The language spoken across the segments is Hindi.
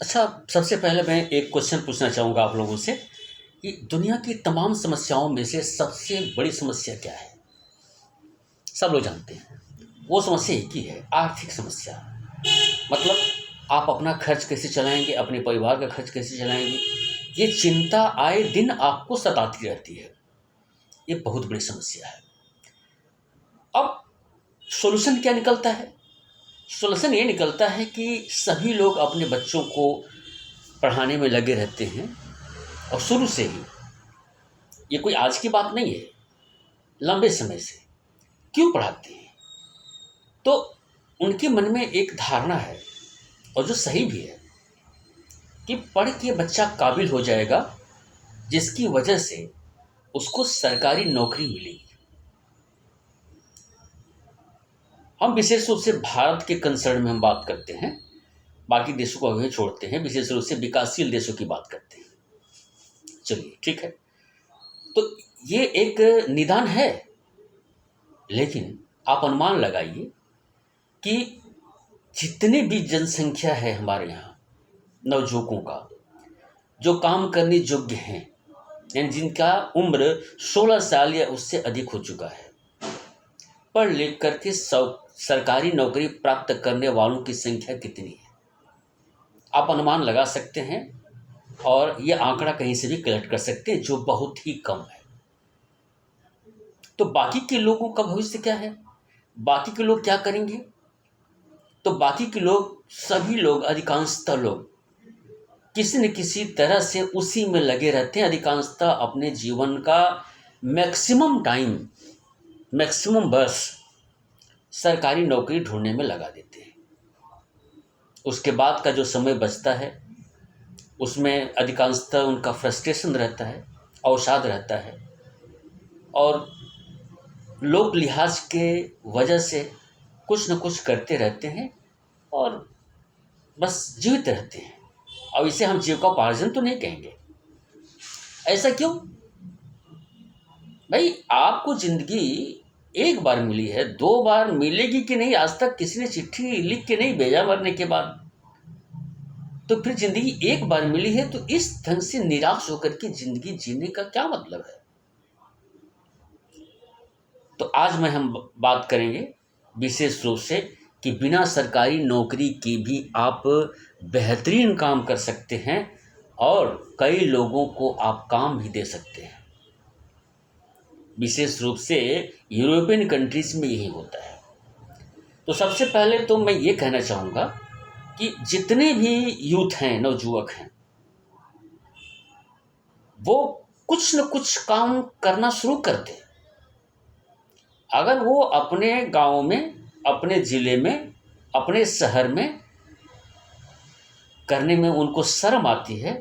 अच्छा, सबसे पहले मैं एक क्वेश्चन पूछना चाहूँगा आप लोगों से कि दुनिया की तमाम समस्याओं में से सबसे बड़ी समस्या क्या है? सब लोग जानते हैं। वो समस्या एक ही है, आर्थिक समस्या। मतलब आप अपना खर्च कैसे चलाएँगे, अपने परिवार का खर्च कैसे चलाएँगे, ये चिंता आए दिन आपको सताती रहती है। ये बहुत बड़ी समस्या है। अब सॉल्यूशन क्या निकलता है? सॉल्यूशन ये निकलता है कि सभी लोग अपने बच्चों को पढ़ाने में लगे रहते हैं और शुरू से ही। ये कोई आज की बात नहीं है, लंबे समय से। क्यों पढ़ाते हैं? तो उनके मन में एक धारणा है और जो सही भी है कि पढ़ के बच्चा काबिल हो जाएगा, जिसकी वजह से उसको सरकारी नौकरी मिलेगी। हम विशेष रूप से भारत के कंसर्न में हम बात करते हैं, बाकी देशों को अभी छोड़ते हैं, विशेष रूप से विकासशील देशों की बात करते हैं। चलिए ठीक है। तो ये एक निदान है, लेकिन आप अनुमान लगाइए कि जितनी भी जनसंख्या है हमारे यहाँ नवयुवकों का, जो काम करने योग्य हैं, यानी जिनका उम्र 16 साल या उससे अधिक हो चुका है, पढ़ लिख करके सरकारी नौकरी प्राप्त करने वालों की संख्या कितनी है आप अनुमान लगा सकते हैं। और ये आंकड़ा कहीं से भी कलेक्ट कर सकते हैं, जो बहुत ही कम है। तो बाकी के लोगों का भविष्य क्या है? बाकी के लोग क्या करेंगे? तो बाकी के लोग, सभी लोग, अधिकांशतः लोग किसी न किसी तरह से उसी में लगे रहते हैं। अधिकांशतः अपने जीवन का मैक्सिमम टाइम, मैक्सिमम वर्ष सरकारी नौकरी ढूंढने में लगा देते हैं। उसके बाद का जो समय बचता है, उसमें अधिकांशतः उनका फ्रस्ट्रेशन रहता है, अवसाद रहता है, और लोक लिहाज के वजह से कुछ न कुछ करते रहते हैं और बस जीवित रहते हैं। अब इसे हम जीविकोपार्जन तो नहीं कहेंगे। ऐसा क्यों? भाई, आपको जिंदगी एक बार मिली है, 2 बार मिलेगी कि नहीं, आज तक किसी ने चिट्ठी लिख के नहीं भेजा मरने के बाद। तो फिर जिंदगी एक बार मिली है, तो इस ढंग से निराश होकर के जिंदगी जीने का क्या मतलब है? तो आज हम बात करेंगे विशेष रूप से कि बिना सरकारी नौकरी के भी आप बेहतरीन काम कर सकते हैं और कई लोगों को आप काम भी दे सकते हैं। विशेष रूप से यूरोपियन कंट्रीज में यही होता है। तो सबसे पहले तो मैं ये कहना चाहूँगा कि जितने भी यूथ हैं, नवजुवक हैं, वो कुछ न कुछ काम करना शुरू कर दें। अगर वो अपने गांव में, अपने ज़िले में, अपने शहर में करने में उनको शर्म आती है,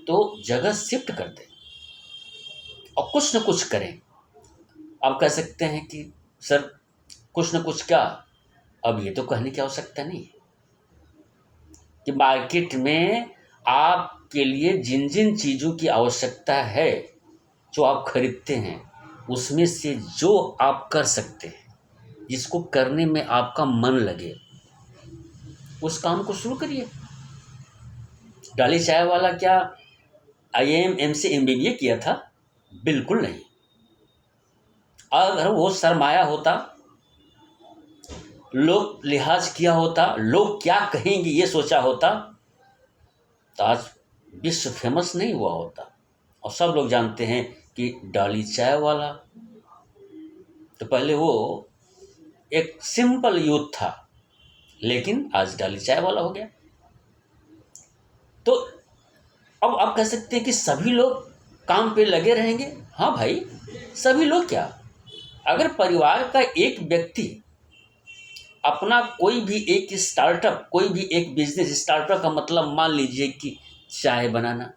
तो जगह शिफ्ट कर दें और कुछ न कुछ करें। आप कह सकते हैं कि सर, कुछ न कुछ क्या? अब ये तो कहने की आवश्यकता नहीं है कि मार्केट में आपके लिए जिन जिन चीज़ों की आवश्यकता है, जो आप खरीदते हैं, उसमें से जो आप कर सकते हैं, जिसको करने में आपका मन लगे, उस काम को शुरू करिए। डाली चाय वाला क्या IIM से MBBA किया था? बिल्कुल नहीं। अगर वो शर्माया होता, लोग लिहाज किया होता, लोग क्या कहेंगे ये सोचा होता, तो आज विश्व फेमस नहीं हुआ होता। और सब लोग जानते हैं कि डाली चाय वाला, तो पहले वो एक सिंपल यूथ था, लेकिन आज डाली चाय वाला हो गया। तो अब आप कह सकते हैं कि सभी लोग काम पे लगे रहेंगे। हाँ भाई, सभी लोग क्या, अगर परिवार का एक व्यक्ति अपना कोई भी एक स्टार्टअप, कोई भी एक बिजनेस, स्टार्टअप का मतलब मान लीजिए कि चाय बनाना,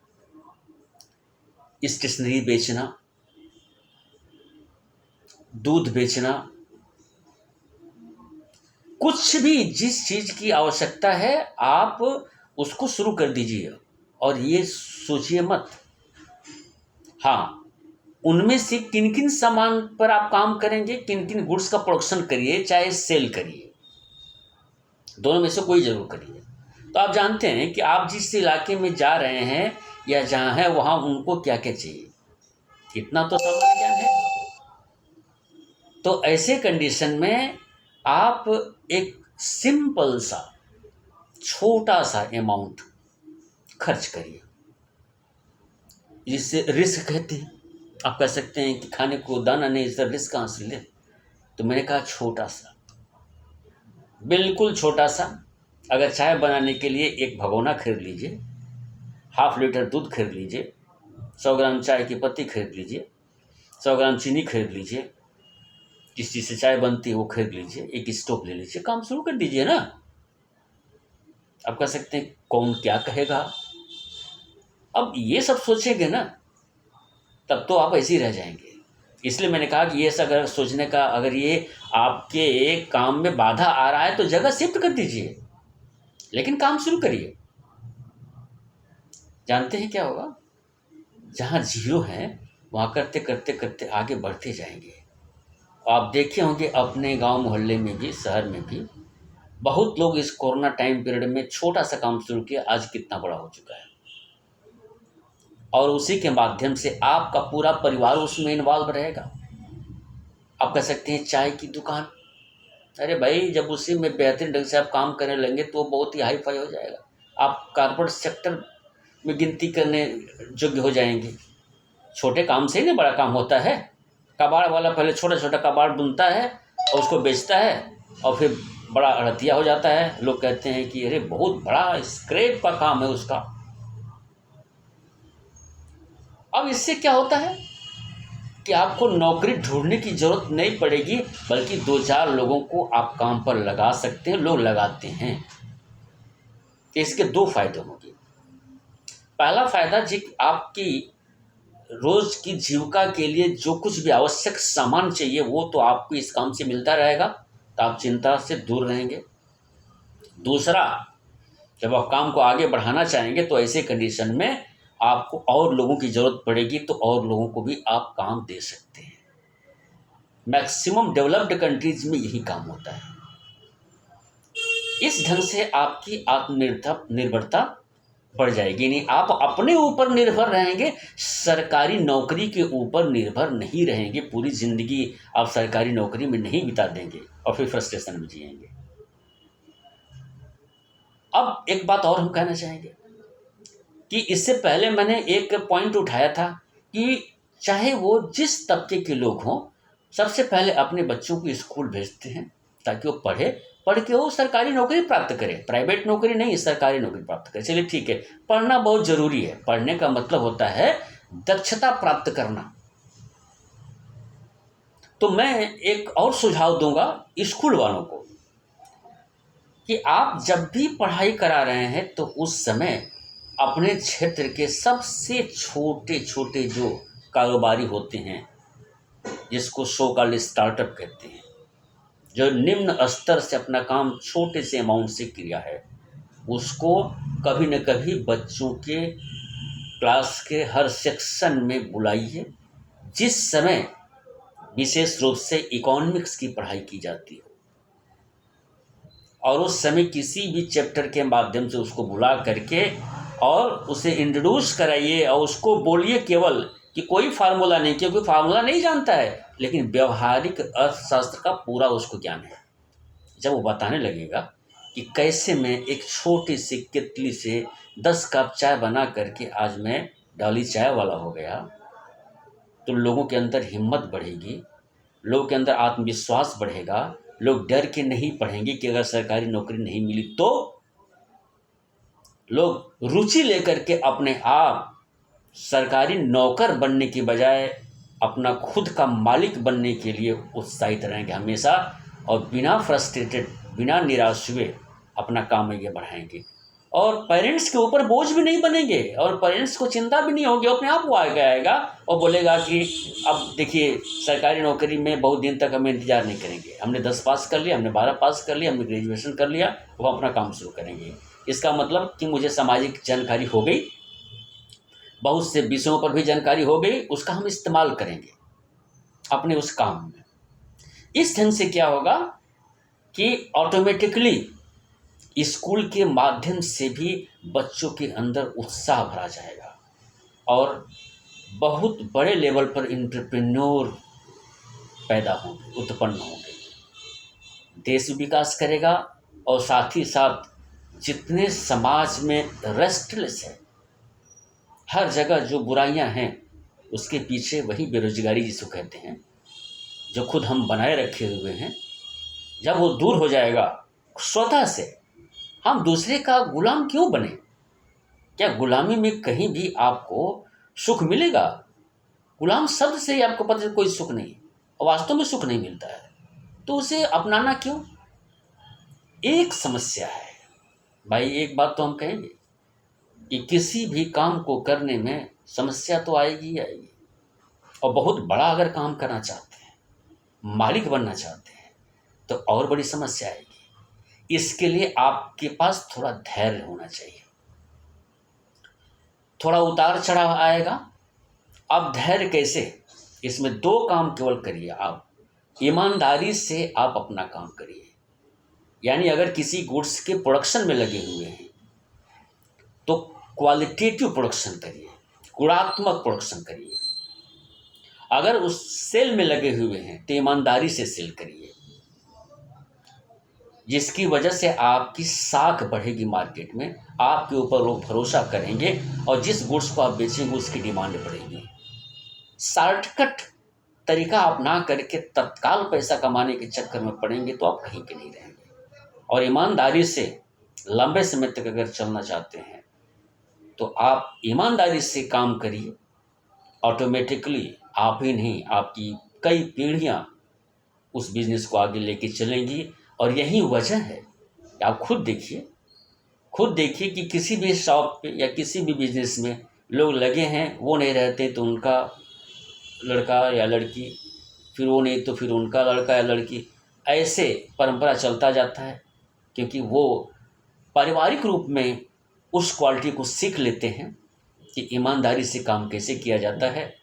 स्टेशनरी बेचना, दूध बेचना, कुछ भी जिस चीज़ की आवश्यकता है आप उसको शुरू कर दीजिए। और ये सोचिए मत, हाँ, उनमें से किन किन सामान पर आप काम करेंगे, किन किन गुड्स का प्रोडक्शन करिए, चाहे सेल करिए, दोनों में से कोई जरूर करिए। तो आप जानते हैं कि आप जिस इलाके में जा रहे हैं या जहाँ हैं वहाँ उनको क्या क्या चाहिए, इतना तो सामान्य ज्ञान है। तो ऐसे कंडीशन में आप एक सिंपल सा छोटा सा अमाउंट खर्च करिए, जिससे रिस्क कहते हैं। आप कह सकते हैं कि खाने को दाना नहीं, इससे रिस्क कहाँ से ले। तो मैंने कहा छोटा सा, बिल्कुल छोटा सा। अगर चाय बनाने के लिए एक भगोना खरीद लीजिए, 1/2 लीटर दूध खरीद लीजिए, 100 ग्राम चाय की पत्ती खरीद लीजिए, 100 ग्राम चीनी खरीद लीजिए, जिस चीज़ से चाय बनती है वो खरीद लीजिए, एक स्टोव ले लीजिए, काम शुरू कर दीजिए ना। आप कह सकते हैं कौन क्या कहेगा। अब ये सब सोचेंगे ना, तब तो आप ऐसे ही रह जाएंगे। इसलिए मैंने कहा कि ये सब अगर सोचने का, अगर ये आपके काम में बाधा आ रहा है तो जगह शिफ्ट कर दीजिए, लेकिन काम शुरू करिए। जानते हैं क्या होगा, जहाँ जीरो है वहाँ करते करते करते आगे बढ़ते जाएंगे। आप देखे होंगे अपने गांव मोहल्ले में भी, शहर में भी, बहुत लोग इस कोरोना टाइम पीरियड में छोटा सा काम शुरू किया, आज कितना बड़ा हो चुका है। और उसी के माध्यम से आपका पूरा परिवार उसमें इन्वॉल्व रहेगा। आप कह सकते हैं चाय की दुकान, अरे भाई जब उसी में बेहतरीन ढंग से आप काम करने लगेंगे तो बहुत ही हाई फाई हो जाएगा। आप कारपोरेट सेक्टर में गिनती करने योग्य हो जाएंगे। छोटे काम से ही ना बड़ा काम होता है। कबाड़ वाला पहले छोटा छोटा कबाड़ बुनता है और उसको बेचता है और फिर बड़ा अड़तिया हो जाता है। लोग कहते हैं कि अरे बहुत बड़ा स्क्रैप का काम है उसका। अब इससे क्या होता है कि आपको नौकरी ढूंढने की जरूरत नहीं पड़ेगी, बल्कि 2-4 लोगों को आप काम पर लगा सकते हैं। लोग लगाते हैं। इसके 2 फायदे होंगे। पहला फायदा जी, आपकी रोज की जीविका के लिए जो कुछ भी आवश्यक सामान चाहिए वो तो आपको इस काम से मिलता रहेगा, तो आप चिंता से दूर रहेंगे। दूसरा, जब आप काम को आगे बढ़ाना चाहेंगे तो ऐसे कंडीशन में आपको और लोगों की ज़रूरत पड़ेगी, तो और लोगों को भी आप काम दे सकते हैं। मैक्सिमम डेवलप्ड कंट्रीज में यही काम होता है। इस ढंग से आपकी आत्मनिर्भरता बढ़ जाएगी। नहीं, आप अपने ऊपर निर्भर रहेंगे, सरकारी नौकरी के ऊपर निर्भर नहीं रहेंगे। पूरी ज़िंदगी आप सरकारी नौकरी में नहीं बिता देंगे और फिर फ्रस्ट्रेशन में जिएंगे। अब एक बात और हम कहना चाहेंगे कि इससे पहले मैंने एक पॉइंट उठाया था कि चाहे वो जिस तबके के लोग हों, सबसे पहले अपने बच्चों को स्कूल भेजते हैं ताकि वो पढ़ के वो सरकारी नौकरी प्राप्त करे। प्राइवेट नौकरी नहीं, सरकारी नौकरी प्राप्त करे। चलिए ठीक है, पढ़ना बहुत ज़रूरी है। पढ़ने का मतलब होता है दक्षता प्राप्त करना। तो मैं एक और सुझाव दूंगा स्कूल वालों को कि आप जब भी पढ़ाई करा रहे हैं तो उस समय अपने क्षेत्र के सबसे छोटे छोटे जो कारोबारी होते हैं, जिसको सो कॉल्ड स्टार्टअप कहते हैं, जो निम्न स्तर से अपना काम छोटे से अमाउंट से किया है, उसको कभी न कभी बच्चों के क्लास के हर सेक्शन में बुलाइए, जिस समय विशेष रूप से इकोनॉमिक्स की पढ़ाई की जाती हो, और उस समय किसी भी चैप्टर के माध्यम से उसको बुला करके और उसे इंट्रोड्यूस कराइए और उसको बोलिए केवल कि कोई फार्मूला नहीं, क्योंकि फार्मूला नहीं जानता है, लेकिन व्यवहारिक अर्थशास्त्र का पूरा उसको ज्ञान है। जब वो बताने लगेगा कि कैसे मैं एक छोटी सी केतली से 10 कप चाय बना करके आज मैं डाली चाय वाला हो गया, तो लोगों के अंदर हिम्मत बढ़ेगी, लोगों के अंदर आत्मविश्वास बढ़ेगा। लोग डर के नहीं पढ़ेंगे कि अगर सरकारी नौकरी नहीं मिली तो लोग रुचि लेकर के अपने आप सरकारी नौकर बनने की बजाय अपना खुद का मालिक बनने के लिए उत्साहित रहेंगे हमेशा, और बिना फ्रस्ट्रेटेड, बिना निराश हुए अपना काम आगे बढ़ाएंगे। और पेरेंट्स के ऊपर बोझ भी नहीं बनेंगे, और पेरेंट्स को चिंता भी नहीं होगी। अपने आप वो आएगा और बोलेगा कि अब देखिए सरकारी नौकरी में बहुत दिन तक हमें इंतजार नहीं करेंगे, हमने 10 पास कर लिया, हमने 12 पास कर लिया, हमने ग्रेजुएशन कर लिया, वो अपना काम शुरू करेंगे। इसका मतलब कि मुझे सामाजिक जानकारी हो गई, बहुत से विषयों पर भी जानकारी हो गई, उसका हम इस्तेमाल करेंगे अपने उस काम में। इस ढंग से क्या होगा कि ऑटोमेटिकली स्कूल के माध्यम से भी बच्चों के अंदर उत्साह भरा जाएगा और बहुत बड़े लेवल पर एंटरप्रेन्योर पैदा होंगे, उत्पन्न होंगे। देश विकास करेगा और साथ ही साथ जितने समाज में रेस्टलेस है, हर जगह जो बुराइयां हैं उसके पीछे वही बेरोजगारी जिसको कहते हैं, जो खुद हम बनाए रखे हुए हैं, जब वो दूर हो जाएगा स्वतः से, हम दूसरे का गुलाम क्यों बने? क्या गुलामी में कहीं भी आपको सुख मिलेगा? गुलाम शब्द से ही आपको पता है कोई सुख नहीं, और वास्तव में सुख नहीं मिलता है, तो उसे अपनाना क्यों? एक समस्या है भाई, एक बात तो हम कहेंगे कि किसी भी काम को करने में समस्या तो आएगी ही आएगी, और बहुत बड़ा अगर काम करना चाहते हैं, मालिक बनना चाहते हैं, तो और बड़ी समस्या आएगी। इसके लिए आपके पास थोड़ा धैर्य होना चाहिए, थोड़ा उतार चढ़ाव आएगा। अब धैर्य कैसे? इसमें दो काम केवल करिए आप, ईमानदारी से आप अपना काम करिए। यानी अगर किसी गुड्स के प्रोडक्शन में लगे हुए हैं तो क्वालिटेटिव प्रोडक्शन करिए, गुणात्मक प्रोडक्शन करिए। अगर उस सेल में लगे हुए हैं तो ईमानदारी से सेल करिए, जिसकी वजह से आपकी साख बढ़ेगी मार्केट में, आपके ऊपर लोग भरोसा करेंगे और जिस गुड्स को आप बेचेंगे उसकी डिमांड बढ़ेगी। शॉर्टकट तरीका अपना करके तत्काल पैसा कमाने के चक्कर में पड़ेंगे तो आप कहीं के नहीं रहेंगे। और ईमानदारी से लंबे समय तक अगर चलना चाहते हैं तो आप ईमानदारी से काम करिए, ऑटोमेटिकली आप ही नहीं, आपकी कई पीढ़ियां उस बिजनेस को आगे लेके चलेंगी। और यही वजह है कि आप खुद देखिए कि किसी भी शॉप पे या किसी भी बिजनेस में लोग लगे हैं, वो नहीं रहते तो उनका लड़का या लड़की, फिर वो नहीं तो फिर उनका लड़का या लड़की, ऐसे परंपरा चलता जाता है, क्योंकि वो पारिवारिक रूप में उस क्वालिटी को सीख लेते हैं कि ईमानदारी से काम कैसे किया जाता है,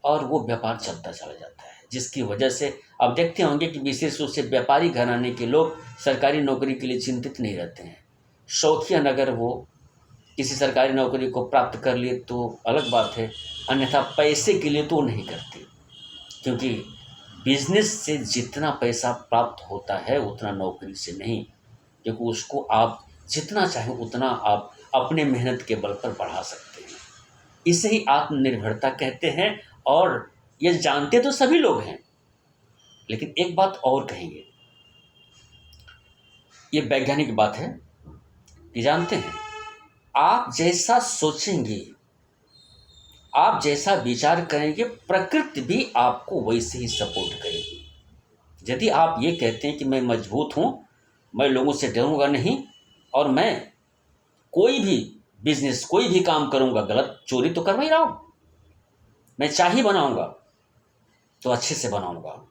और वो व्यापार चलता चला जाता है। जिसकी वजह से आप देखते होंगे कि विशेष रूप से व्यापारी घराने के लोग सरकारी नौकरी के लिए चिंतित नहीं रहते हैं। शौकियन अगर वो किसी सरकारी नौकरी को प्राप्त कर लिए तो अलग बात है, अन्यथा पैसे के लिए तो नहीं करते, क्योंकि बिजनेस से जितना पैसा प्राप्त होता है उतना नौकरी से नहीं, क्योंकि उसको आप जितना चाहें उतना आप अपने मेहनत के बल पर बढ़ा सकते हैं। इसे ही आत्मनिर्भरता कहते हैं, और ये जानते तो सभी लोग हैं, लेकिन एक बात और कहेंगे, ये वैज्ञानिक बात है कि जानते हैं, आप जैसा सोचेंगे, आप जैसा विचार करेंगे, प्रकृति भी आपको वैसे ही सपोर्ट करेगी। यदि आप ये कहते हैं कि मैं मजबूत हूँ, मैं लोगों से डरूंगा नहीं, और मैं कोई भी बिजनेस, कोई भी काम करूंगा, गलत चोरी तो कर ही रहा हूँ, मैं चाय ही बनाऊंगा तो अच्छे से बनाऊंगा,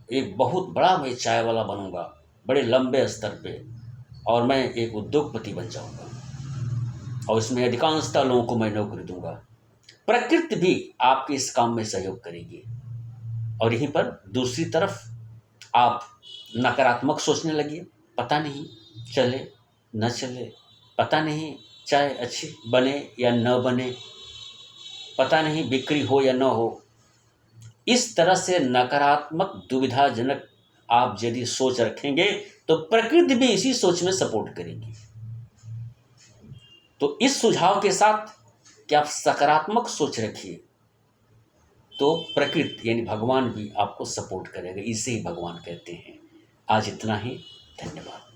एक बहुत बड़ा मैं चाय वाला बनूंगा, बड़े लंबे स्तर पे, और मैं एक उद्योगपति बन जाऊंगा, और इसमें अधिकांशतः लोगों को मैं नौकरी दूंगा। प्रकृति भी आपके इस काम में सहयोग करेगी। और यहीं पर दूसरी तरफ आप नकारात्मक सोचने लगिए, पता नहीं चले न चले, पता नहीं चाय अच्छी बने या न बने, पता नहीं बिक्री हो या न हो। इस तरह से नकारात्मक दुविधाजनक आप यदि सोच रखेंगे तो प्रकृति भी इसी सोच में सपोर्ट करेगी। तो इस सुझाव के साथ कि आप सकारात्मक सोच रखिए, तो प्रकृति यानी भगवान भी आपको सपोर्ट करेगा। इसे ही भगवान कहते हैं। आज इतना ही, धन्यवाद।